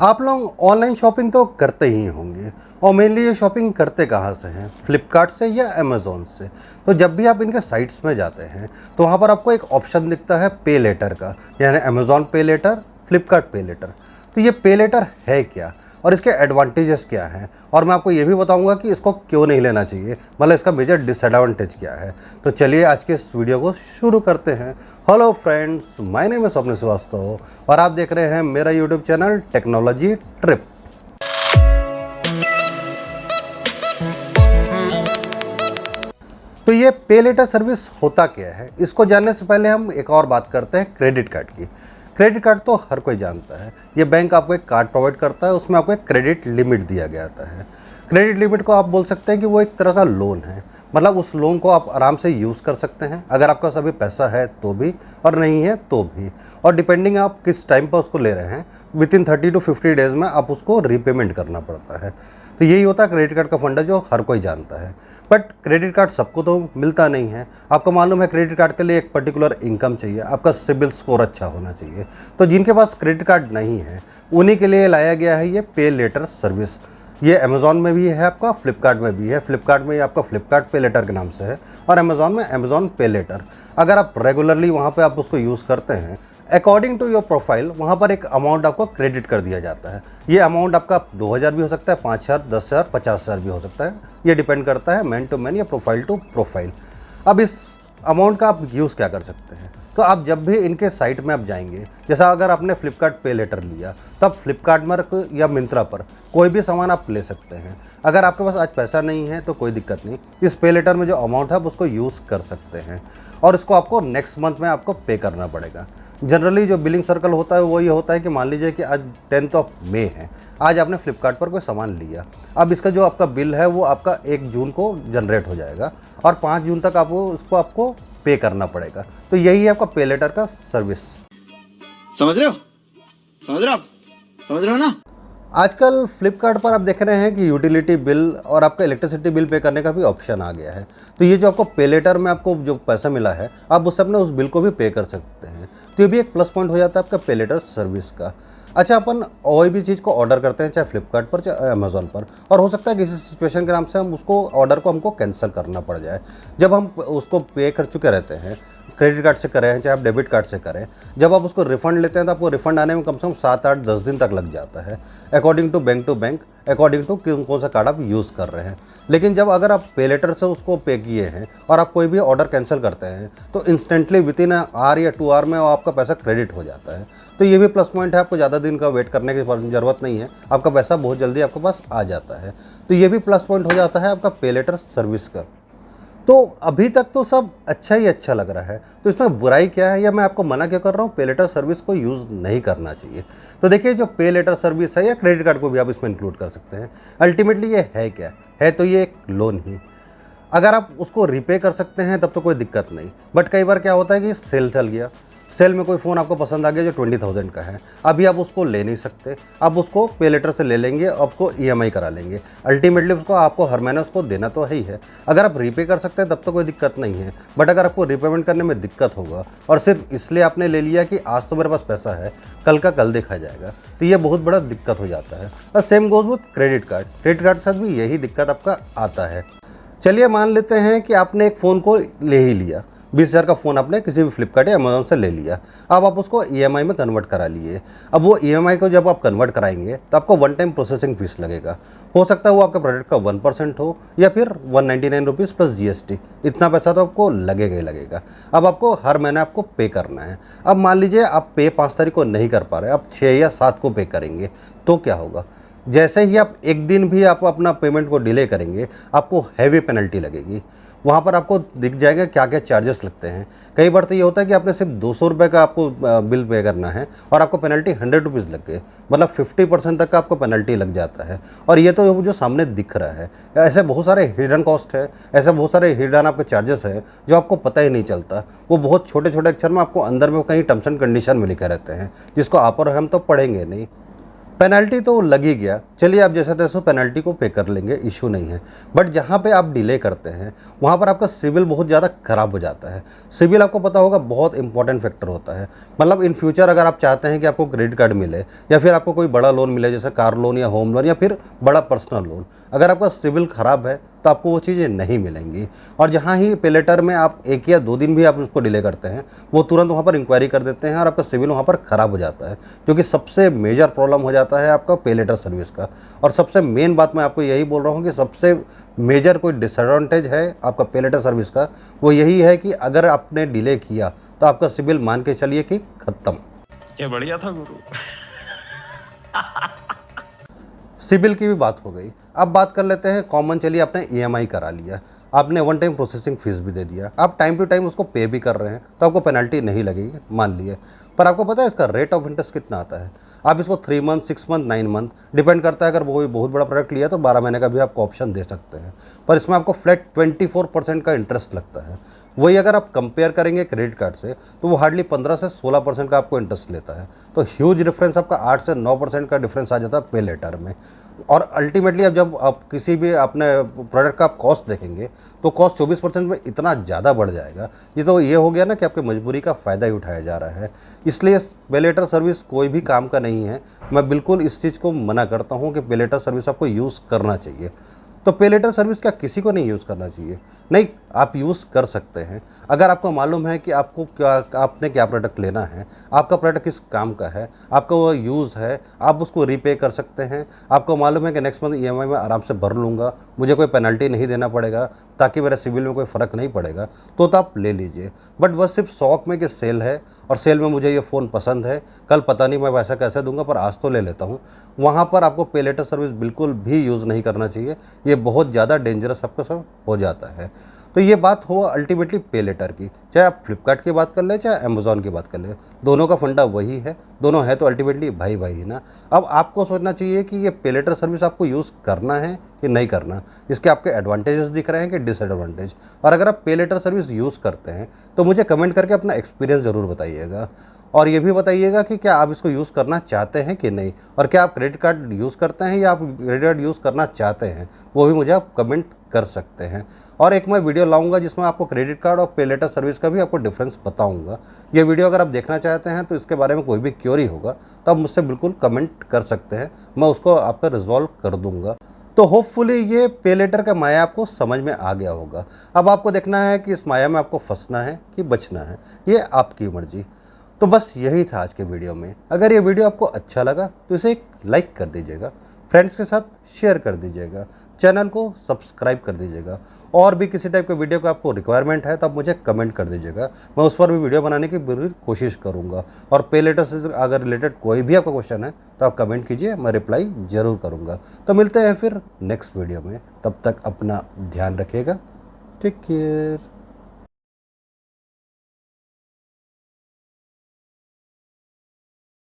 आप लोग online shopping तो करते ही होंगे और मेनली ये शॉपिंग करते कहाँ से हैं? फ्लिपकार्ट से या अमेज़ॉन से। तो जब भी आप इनके साइट्स में जाते हैं तो वहाँ पर आपको एक ऑप्शन दिखता है पे लेटर का, यानी अमेज़ॉन पे लेटर, फ्लिपकार्ट पे लेटर। तो ये पे लेटर है क्या और इसके एडवांटेजेस क्या हैं, और मैं आपको ये भी बताऊंगा कि इसको क्यों नहीं लेना चाहिए, मतलब इसका मेजर डिसएडवांटेज क्या है। तो चलिए आज के इस वीडियो को शुरू करते हैं। हेलो फ्रेंड्स, माय नेम है स्वप्न श्रीवास्तव और आप देख रहे हैं मेरा यूट्यूब चैनल टेक्नोलॉजी ट्रिप। तो ये पे लेटर सर्विस होता क्या है, इसको जानने से पहले हम एक और बात करते हैं क्रेडिट कार्ड की। क्रेडिट कार्ड तो हर कोई जानता है, ये बैंक आपको एक कार्ड प्रोवाइड करता है, उसमें आपको एक क्रेडिट लिमिट दिया गया है। क्रेडिट लिमिट को आप बोल सकते हैं कि वो एक तरह का लोन है, मतलब उस लोन को आप आराम से यूज़ कर सकते हैं, अगर आपके पास अभी पैसा है तो भी और नहीं है तो भी, और डिपेंडिंग आप किस टाइम पर उसको ले रहे हैं, विद इन 30 to 50 डेज़ में आप उसको रीपेमेंट करना पड़ता है। तो यही होता है क्रेडिट कार्ड का फंडा जो हर कोई जानता है। बट क्रेडिट कार्ड सबको तो मिलता नहीं है। आपको मालूम है क्रेडिट कार्ड के लिए एक पर्टिकुलर इनकम चाहिए, आपका सिबिल स्कोर अच्छा होना चाहिए। तो जिनके पास क्रेडिट कार्ड नहीं है उन्हीं के लिए लाया गया है ये पे लेटर सर्विस। ये अमेज़ॉन में भी है, आपका फ्लिपकार्ट में भी है। फ्लिपकार्ट में आपका फ्लिपकार्ट पे लेटर के नाम से है और अमेज़ॉन में अमेज़ॉन पे लेटर। अगर आप रेगुलरली वहाँ पे आप उसको यूज़ करते हैं, अकॉर्डिंग टू योर प्रोफाइल वहाँ पर एक अमाउंट आपको क्रेडिट कर दिया जाता है। ये अमाउंट आपका 2000 भी हो सकता है, 5000, 10,000, 50,000 भी हो सकता है। ये डिपेंड करता है मैन टू मैन या प्रोफाइल टू प्रोफाइल। अब इस अमाउंट का आप यूज़ क्या कर सकते हैं? तो आप जब भी इनके साइट में आप जाएंगे, जैसा अगर आपने फ्लिपकार्ट पे लेटर लिया तो आप फ्लिपकार्ट में या मिंत्रा पर कोई भी सामान आप ले सकते हैं। अगर आपके पास आज पैसा नहीं है तो कोई दिक्कत नहीं, इस पे लेटर में जो अमाउंट है आप उसको यूज़ कर सकते हैं और इसको आपको नेक्स्ट मंथ में आपको पे करना पड़ेगा। जनरली जो बिलिंग सर्कल होता है वो ये होता है कि मान लीजिए कि आज 10 मई है, आज आपने फ्लिपकार्ट पर कोई सामान लिया, अब इसका जो आपका बिल है वो आपका 1 जून को जनरेट हो जाएगा और 5 जून तक आपको पे करना पड़ेगा। तो यही है आपका पे लेटर का सर्विस। समझ रहे हो? समझ रहे हो आप? समझ रहे हो ना? आजकल फ्लिपकार्ट पर आप देख रहे हैं कि यूटिलिटी बिल और आपका इलेक्ट्रिसिटी बिल पे करने का भी ऑप्शन आ गया है। तो ये जो आपको पे लेटर में आपको जो पैसा मिला है, आप उससे अपने उस बिल को भी पे कर सकते हैं। तो ये भी एक प्लस पॉइंट हो जाता है आपका पे लेटर सर्विस का। अच्छा, अपन कोई भी चीज़ को ऑर्डर करते हैं, चाहे फ्लिपकार्ट पर चाहे अमेज़ॉन पर, और हो सकता है किसी सिचुएशन के नाम से हम उसको ऑर्डर को हमको कैंसिल करना पड़ जाए। जब हम उसको पे कर चुके रहते हैं, क्रेडिट कार्ड से करें चाहे आप डेबिट कार्ड से करें, जब आप उसको रिफ़ंड लेते हैं तो आपको रिफ़ंड आने में कम से कम 7, 8, 10 दिन तक लग जाता है, according to bank, according to कौन सा कार्ड आप यूज़ कर रहे हैं। लेकिन जब अगर आप पे लेटर से उसको पे किए हैं और आप कोई भी ऑर्डर कैंसिल करते हैं तो इंस्टेंटली विद इन आवर या 2 आवर में आपका पैसा क्रेडिट हो जाता है। तो ये भी प्लस पॉइंट है, आपको ज़्यादा दिन का वेट करने की ज़रूरत नहीं है, आपका पैसा बहुत जल्दी आपके पास आ जाता है। तो ये भी प्लस पॉइंट हो जाता है आपका पे लेटर सर्विस का। तो अभी तक तो सब अच्छा ही अच्छा लग रहा है, तो इसमें बुराई क्या है या मैं आपको मना क्यों कर रहा हूँ पे लेटर सर्विस को यूज़ नहीं करना चाहिए? तो देखिए, जो पे लेटर सर्विस है या क्रेडिट कार्ड को भी आप इसमें इंक्लूड कर सकते हैं, अल्टीमेटली ये है क्या है? तो ये एक लोन ही। अगर आप उसको रीपे कर सकते हैं तब तो कोई दिक्कत नहीं, बट कई बार क्या होता है कि सेल चल गया, सेल में कोई फ़ोन आपको पसंद आ गया जो 20,000 का है, अभी आप उसको ले नहीं सकते, आप उसको पे लेटर से ले लेंगे, आपको ईएमआई करा लेंगे, अल्टीमेटली उसको आपको हर महीने उसको देना तो है ही है। अगर आप रीपे कर सकते हैं तब तो कोई दिक्कत नहीं है, बट अगर आपको रीपेमेंट करने में दिक्कत होगा और सिर्फ इसलिए आपने ले लिया कि आज तो मेरे पास पैसा है, कल का कल देखा जाएगा, तो ये बहुत बड़ा दिक्कत हो जाता है। और same goes with credit card के साथ भी यही दिक्कत आपका आता है। चलिए मान लेते हैं कि आपने एक फ़ोन को ले ही लिया, 20,000 का फ़ोन आपने किसी भी फ्लिपकार्ट या अमेज़ॉन से ले लिया, अब आप उसको ईएमआई में कन्वर्ट करा लिए। अब वो ईएमआई को जब आप कन्वर्ट कराएंगे तो आपको वन टाइम प्रोसेसिंग फ़ीस लगेगा। हो सकता है वो आपके प्रोडक्ट का 1% हो या फिर 199 रुपीज़ प्लस जीएसटी, इतना पैसा तो आपको लगेगा ही लगेगा। अब आपको हर महीने आपको पे करना है। अब मान लीजिए आप पे 5 तारीख को नहीं कर पा रहे, आप 6 या 7 को पे करेंगे, तो क्या होगा? जैसे ही आप एक दिन भी आप अपना पेमेंट को डिले करेंगे, आपको हैवी पेनल्टी लगेगी। वहाँ पर आपको दिख जाएगा क्या क्या चार्जेस लगते हैं। कई बार तो ये होता है कि आपने सिर्फ 200 रुपये का आपको बिल पे करना है और आपको पेनल्टी 100 रुपीज़ लग गए, मतलब 50% तक का आपको पेनल्टी लग जाता है। और ये तो जो सामने दिख रहा है, ऐसे बहुत सारे हिडन कॉस्ट है, ऐसे बहुत सारे हिडन आपके चार्जेस हैं जो आपको पता ही नहीं चलता। वो बहुत छोटे छोटे अक्षर में आपको अंदर में कहीं टर्म्स एंड कंडीशन में लिखे रहते हैं, जिसको आप और हम तो पढ़ेंगे नहीं। पेनल्टी तो लग ही गया, चलिए आप जैसे तैसे पेनल्टी को पे कर लेंगे, इशू नहीं है। बट जहाँ पे आप डिले करते हैं वहाँ पर आपका सिविल बहुत ज़्यादा ख़राब हो जाता है। सिविल आपको पता होगा बहुत इंपॉर्टेंट फैक्टर होता है। मतलब इन फ्यूचर अगर आप चाहते हैं कि आपको क्रेडिट कार्ड मिले या फिर आपको कोई बड़ा लोन मिले, जैसे कार लोन या होम लोन या फिर बड़ा पर्सनल लोन, अगर आपका सिविल ख़राब है तो आपको वो चीज़ें नहीं मिलेंगी। और जहाँ ही पे लेटर में आप 1 या 2 दिन भी आप उसको डिले करते हैं, वो तुरंत वहाँ पर इंक्वायरी कर देते हैं और आपका सिविल वहाँ पर ख़राब हो जाता है, जो कि सबसे मेजर प्रॉब्लम हो जाता है आपका पे लेटर सर्विस का। और सबसे मेन बात मैं आपको यही बोल रहा हूँ कि सबसे मेजर कोई डिसएडवांटेज है आपका पे लेटर सर्विस का, वो यही है कि अगर आपने डिले किया तो आपका सिविल मान के चलिए कि ख़त्म। क्या बढ़िया था गुरु। सिबिल की भी बात हो गई, अब बात कर लेते हैं कॉमन। चलिए आपने ईएमआई करा लिया, आपने वन टाइम प्रोसेसिंग फीस भी दे दिया, आप टाइम टू टाइम उसको पे भी कर रहे हैं तो आपको पेनल्टी नहीं लगेगी, मान लिए। पर आपको पता है इसका रेट ऑफ इंटरेस्ट कितना आता है? आप इसको 3 मंथ, 6 मंथ, 9 मंथ डिपेंड करता है। अगर वो बहुत बड़ा प्रोडक्ट लिया तो 12 महीने का भी आपको ऑप्शन दे सकते हैं, पर इसमें आपको फ्लैट 24% का इंटरेस्ट लगता है। वही अगर आप कंपेयर करेंगे क्रेडिट कार्ड से तो वो हार्डली 15 से 16% का आपको इंटरेस्ट लेता है। तो ह्यूज डिफरेंस आपका 8 से 9% का डिफरेंस आ जाता है पे लेटर में। और अल्टीमेटली अब जब आप किसी भी अपने प्रोडक्ट का आप कॉस्ट देखेंगे तो कॉस्ट 24% में इतना ज़्यादा बढ़ जाएगा। ये हो गया ना कि आपकी मजबूरी का फ़ायदा ही उठाया जा रहा है। इसलिए पे लेटर सर्विस कोई भी काम का नहीं है। मैं बिल्कुल इस चीज़ को मना करता हूँ कि पे लेटर सर्विस आपको यूज़ करना चाहिए। तो पे लेटर सर्विस क्या किसी को नहीं यूज़ करना चाहिए? नहीं, आप यूज़ कर सकते हैं। अगर आपको मालूम है कि आपको आपने क्या प्रोडक्ट लेना है, आपका प्रोडक्ट किस काम का है, आपका वो यूज़ है, आप उसको रीपे कर सकते हैं। आपको मालूम है कि नेक्स्ट मंथ ईएमआई में आराम से भर लूँगा, मुझे कोई पेनल्टी नहीं देना पड़ेगा, ताकि मेरे सिविल में कोई फ़र्क नहीं पड़ेगा, तो आप ले लीजिए। बट बस सिर्फ शौक में कि सेल है और सेल में मुझे ये फ़ोन पसंद है, कल पता नहीं मैं पैसा कैसे दूंगा पर आज तो ले लेता हूँ, वहाँ पर आपको पे लेटर सर्विस बिल्कुल भी यूज़ नहीं करना चाहिए। ये बहुत ज़्यादा डेंजरस आपके साथ हो जाता है। तो ये बात हो अल्टीमेटली पे लेटर की, चाहे आप फ्लिपकार्ट की बात कर लें चाहे अमेज़ॉन की बात कर लें, दोनों का फंडा वही है, दोनों है तो अल्टीमेटली भाई भाई ही ना। अब आपको सोचना चाहिए कि ये पे लेटर सर्विस आपको यूज़ करना है कि नहीं करना, इसके आपके एडवांटेजेस दिख रहे हैं कि डिसएडवांटेज। और अगर आप पे लेटर सर्विस यूज़ करते हैं तो मुझे कमेंट करके अपना एक्सपीरियंस ज़रूर बताइएगा। और ये भी बताइएगा कि क्या आप इसको यूज़ करना चाहते हैं कि नहीं, और क्या आप क्रेडिट कार्ड यूज़ करते हैं या आप क्रेडिट कार्ड यूज़ करना चाहते हैं, वो भी मुझे आप कमेंट कर सकते हैं। और एक मैं वीडियो लाऊंगा जिसमें आपको क्रेडिट कार्ड और पे लेटर सर्विस का भी आपको डिफरेंस बताऊंगा। ये वीडियो अगर आप देखना चाहते हैं तो इसके बारे में कोई भी क्वेरी होगा तो आप मुझसे बिल्कुल कमेंट कर सकते हैं, मैं उसको आपका रिजॉल्व कर दूंगा। तो होपफुली ये पे लेटर का माया आपको समझ में आ गया होगा। अब आपको देखना है कि इस माया में आपको फंसना है कि बचना है, ये आपकी मर्जी। तो बस यही था आज के वीडियो में। अगर ये वीडियो आपको अच्छा लगा तो इसे एक लाइक कर दीजिएगा, फ्रेंड्स के साथ शेयर कर दीजिएगा, चैनल को सब्सक्राइब कर दीजिएगा। और भी किसी टाइप के वीडियो का आपको रिक्वायरमेंट है तो आप मुझे कमेंट कर दीजिएगा, मैं उस पर भी वीडियो बनाने की पूरी कोशिश करूंगा। और पे लेटर से अगर रिलेटेड कोई भी आपका क्वेश्चन है तो आप कमेंट कीजिए, मैं रिप्लाई ज़रूर करूँगा। तो मिलते हैं फिर नेक्स्ट वीडियो में, तब तक अपना ध्यान रखिएगा। Take care.